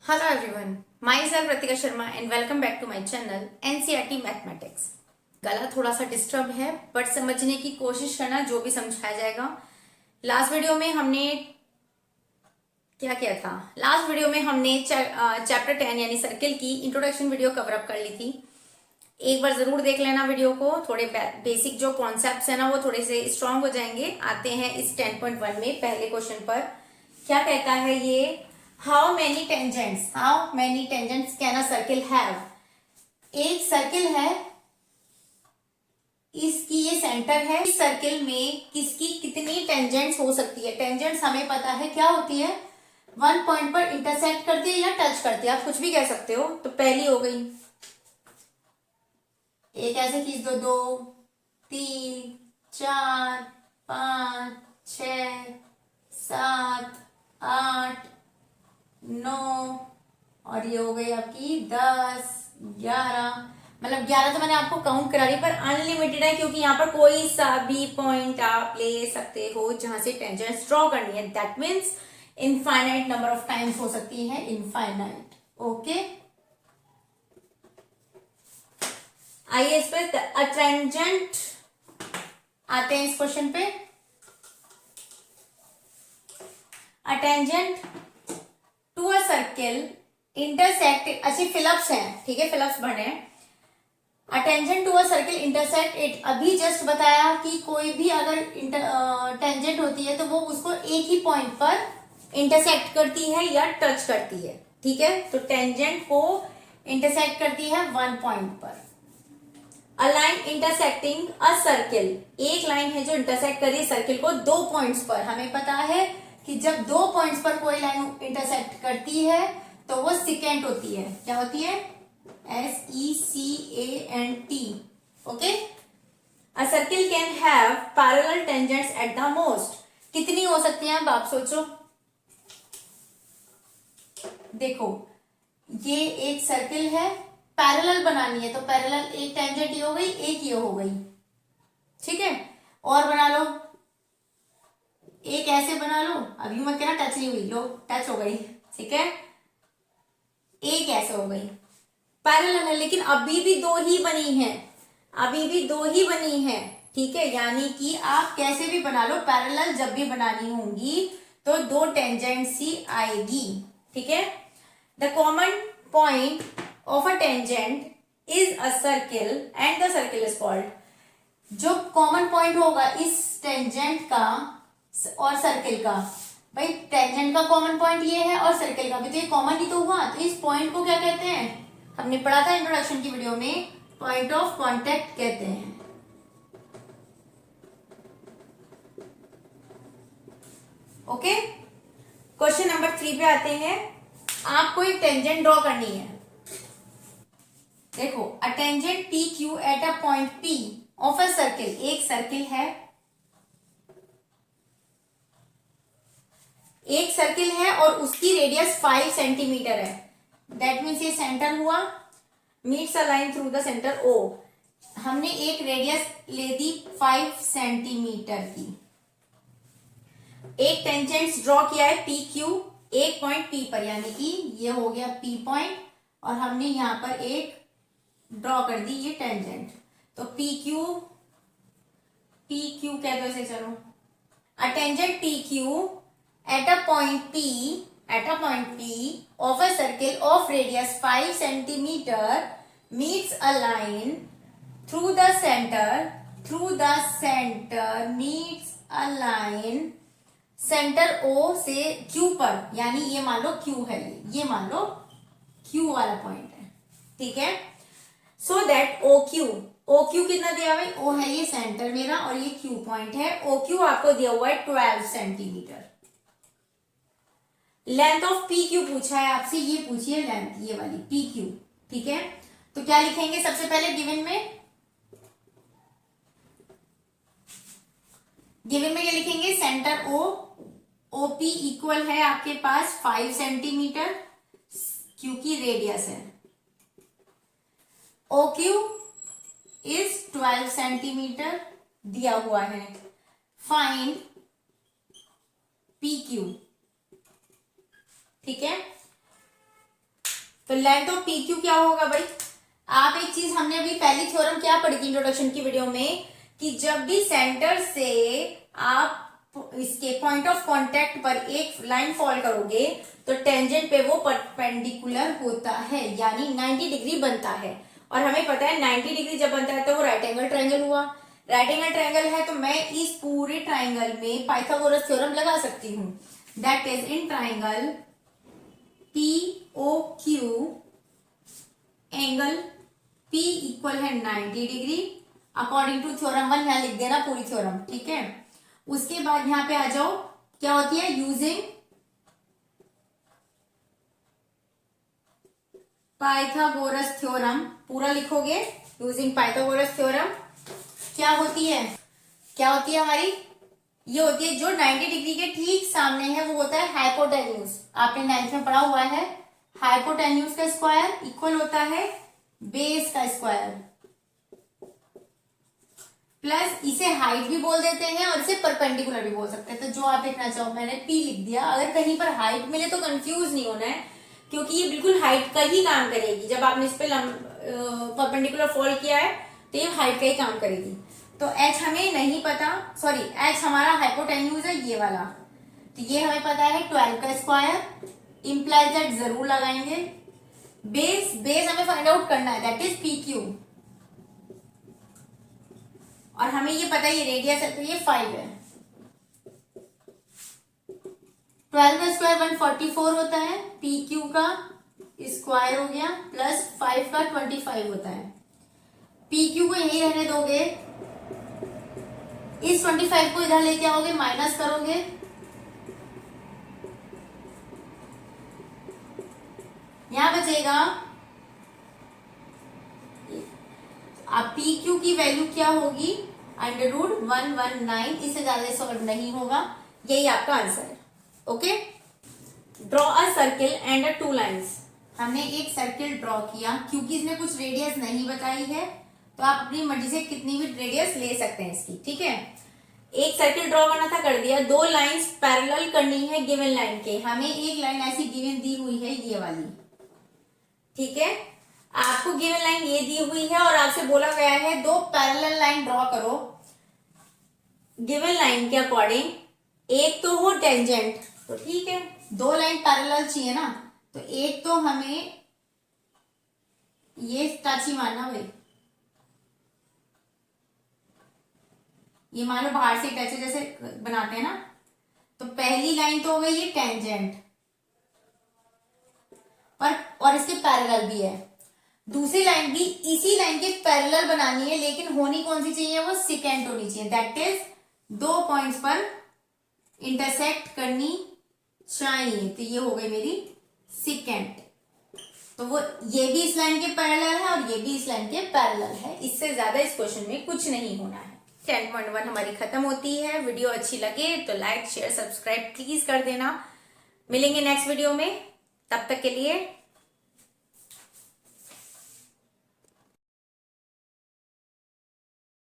Hello everyone, myself Ritika Sharma and welcome back to my channel NCERT Mathematics। गला थोड़ा सा disturb है but समझने की कोशिश करना, जो भी समझाया जाएगा। लास्ट वीडियो में हमने क्या किया था? लास्ट वीडियो में हमने चैप्टर 10 यानी सर्किल की इंट्रोडक्शन वीडियो कवर अप कर ली थी। एक बार जरूर देख लेना वीडियो को, थोड़े बेसिक जो कॉन्सेप्ट्स है ना वो थोड़े से स्ट्रांग हो जाएंगे। आते हैं इस 10.1 में पहले क्वेश्चन पर। क्या कहता है ये? How many tangents can a circle have? एक सर्किल है, इसकी ये सेंटर है। इस सर्किल में किसकी कितनी टेंजेंट्स हो सकती है? टेंजेंट्स हमें पता है क्या होती है, वन पॉइंट पर इंटरसेक्ट करती है या टच करती है, आप कुछ भी कह सकते हो। तो पहली हो गई, एक ऐसे खींच दो, 2 3 4 5 6 7 8 9 और ये हो गई आपकी 10 11। मतलब 11 तो मैंने आपको काउंट करा दी, पर अनलिमिटेड है क्योंकि यहाँ पर कोई सा भी पॉइंट आप ले सकते हो जहां से टेंजेंट्स ड्रॉ करनी है। That means infinite number of times हो सकती है, इनफाइनाइट। ओके, आइए इस पे टेंजेंट आते हैं इस क्वेश्चन पे। A tangent to a circle intersect, अच्छी फिलअप्स हैं, ठीक है, फिलअप्स बढ़े हैं। A tangent to a circle intersect it, अभी जस्ट बताया कि कोई भी अगर टेंजेंट होती है तो वो उसको एक ही पॉइंट पर इंटरसेक्ट करती है या टच करती है, ठीक है। तो टेंजेंट को इंटरसेक्ट करती है वन पॉइंट पर। A line intersecting a circle, एक लाइन है जो इंटरसेक्ट कर रही है सर्किल को दो पॉइंट्स पर। हमें पता है कि जब दो पॉइंट्स पर कोई लाइन इंटरसेक्ट करती है तो वो सिकेंट होती है। क्या होती है? SECANT। Okay, a circle can have parallel tangents at the most. कितनी हो सकती है, अब आप सोचो। देखो, ये एक सर्किल है, पैरेलल बनानी है तो पैरेलल एक टेंजेंट ये हो गई, एक ये हो गई, ठीक है। और बना लो, एक ऐसे बना लो, अभी मत कहना टच नहीं हुई, लो टच हो गई, ठीक है। एक ऐसे हो गई, पैरेलल है, लेकिन अभी भी दो ही बनी है, अभी भी दो ही बनी है, ठीक है। यानी कि आप कैसे भी बना लो, पैरेलल जब भी बनानी होंगी तो दो टेंजेंट्स ही आएगी, ठीक है। The common point of a tangent is a circle and the circle is called. जो कॉमन पॉइंट होगा इस टेंजेंट का और सर्किल का, भाई टेंजेंट का कॉमन पॉइंट ये है और सर्किल का भी, तो ये कॉमन ही तो हुआ, तो इस पॉइंट को क्या कहते हैं? हमने पढ़ा था इंट्रोडक्शन की वीडियो में, पॉइंट ऑफ कांटेक्ट कहते हैं। ओके, क्वेश्चन नंबर 3 पे आते हैं। आपको एक टेंजेंट ड्रॉ करनी है। देखो, a tangent P Q at a point P of a circle, एक सर्किल है, एक सर्किल है और उसकी रेडियस 5 सेंटीमीटर है। दैट मीन्स ये सेंटर हुआ, meets a line through the centre O. हमने एक रेडियस ले दी 5 सेंटीमीटर की, एक टेंजेंट ड्रॉ किया है पी क्यू एक पॉइंट पी पर, यानी कि ये हो गया पी पॉइंट और हमने यहां पर एक ड्रॉ कर दी ये टेंजेंट। तो पी क्यू कह दो इसे, चलो। अ tangent P Q at a point P of a circle of radius 5 centimeter meets a line through the center meets a line centre O से Q पर, यानी ये मान लो Q है, ये मान लो Q वाला पॉइंट है, ठीक है। सो दैट OQ कितना दिया भाई? O है ये सेंटर मेरा और ये Q पॉइंट है। OQ आपको दिया हुआ है 12 centimetre. Length of P Q पूछा है आपसे, ये पूछिए लेंथ, ये वाली पी क्यू, ठीक है। तो क्या लिखेंगे सबसे पहले? गिवन में क्या लिखेंगे? सेंटर ओ, ओपी इक्वल है आपके पास 5 सेंटीमीटर क्योंकि रेडियस है, OQ इज 12 सेंटीमीटर दिया हुआ है। फाइंड PQ, ठीक है। तो लेंथ ऑफ पी क्यू क्या होगा भाई? आप एक चीज, हमने अभी पहली थ्योरम क्या पढ़ी थी इंट्रोडक्शन की वीडियो में, कि जब भी सेंटर से आप इसके पॉइंट ऑफ कांटेक्ट पर एक लाइन फॉल करोगे तो टेंजेंट पे वो परपेंडिकुलर होता है, यानी 90 डिग्री बनता है। और हमें पता है 90 डिग्री जब बनता है तो वो राइट एंगल ट्रायंगल हुआ। राइट एंगल ट्रायंगल है तो मैं इस पूरे ट्रायंगल में पाइथागोरस थ्योरम लगा सकती हूँ। That is in triangle POQ angle P equal है 90 डिग्री अकॉर्डिंग टू थ्योरम 1। यहां लिख देना पूरी थ्योरम, ठीक है। उसके बाद यहां पे आ जाओ, क्या होती है? यूजिंग पाइथागोरस थ्योरम, पूरा लिखोगे। यूजिंग पाइथागोरस थ्योरम क्या होती है? क्या होती है हमारी? ये होती है जो 90 डिग्री के ठीक सामने है वो होता है हाइपोटेन्यूज। आपने 9th में पढ़ा हुआ है, हाइपोटेन्यूज का स्क्वायर इक्वल होता है बेस का स्क्वायर, प्लस इसे हाइट भी बोल देते हैं और इसे परपेंडिकुलर भी बोल सकते हैं। तो जो आप लिखना चाहो, मैंने P लिख दिया। अगर कहीं पर हाइट मिले तो कंफ्यूज नहीं होना है, क्योंकि ये बिल्कुल हाइट का ही काम करेगी। जब आपने इस पे परपेंडिकुलर फोल्ड किया है तो ये हाइट का ही काम करेगी। तो H हमें नहीं पता, सॉरी H हमारा हाइपोटेन्यूज है ये वाला, तो ये हमें पता है 12 का स्क्वायर, इंप्लाइज दैट जरूर लगाएंगे। बेस हमें फाइंड आउट करना है, दैट इज PQ, और हमें ये पता है ये रेडियस है तो ये 5 है। 12 का स्क्वायर 144 होता है, PQ का स्क्वायर हो गया, प्लस 5 का 25 होता है। PQ को यही रहने दोगे, इस 25 को इधर लेके आओगे, माइनस करोगे, यहां बचेगा। अब PQ की वैल्यू क्या होगी? √119। इससे ज्यादा सॉल्व नहीं होगा, यही आपका आंसर है। Okay, draw a circle and 2 lines. हमने एक सर्किल ड्रॉ किया, क्योंकि इसमें कुछ रेडियस नहीं बताई है तो आप अपनी मर्जी से कितनी भी रेडियस ले सकते हैं इसकी, ठीक है। एक सर्किल ड्रॉ करना था, कर दिया। 2 लाइंस पैरेलल करनी है गिवन लाइन के। हमें एक लाइन ऐसी गिवन दी हुई है, ये वाली, ठीक है। आपको गिवन लाइन ये दी हुई है और आपसे बोला गया है 2 पैरेलल लाइन ड्रॉ करो गिवन लाइन के अकॉर्डिंग। एक तो हो टेंजेंट, तो ठीक है, 2 लाइन पैरेलल चाहिए ना, तो एक तो हमें ये टच ही मानना भाई, ये मान लो बाहर से टच जैसे बनाते हैं ना। तो पहली लाइन तो हो गई ये टेंजेंट और इसके पैरेलल भी है। दूसरी लाइन भी इसी लाइन के पैरेलल बनानी है, लेकिन होनी कौन सी चाहिए? वो सिकेंट होनी चाहिए। दैट इज 2 पॉइंट्स पर इंटरसेक्ट करनी चाहिए। तो ये हो गई मेरी सिकेंट। तो वो ये भी इस लाइन के पैरेलल है और ये भी इस लाइन के पैरेलल है। इससे ज्यादा इस क्वेश्चन में कुछ नहीं होना है। 10.1 हमारी खत्म होती है। वीडियो अच्छी लगे तो लाइक शेयर सब्सक्राइब प्लीज कर देना। मिलेंगे नेक्स्ट वीडियो में, तब तक के लिए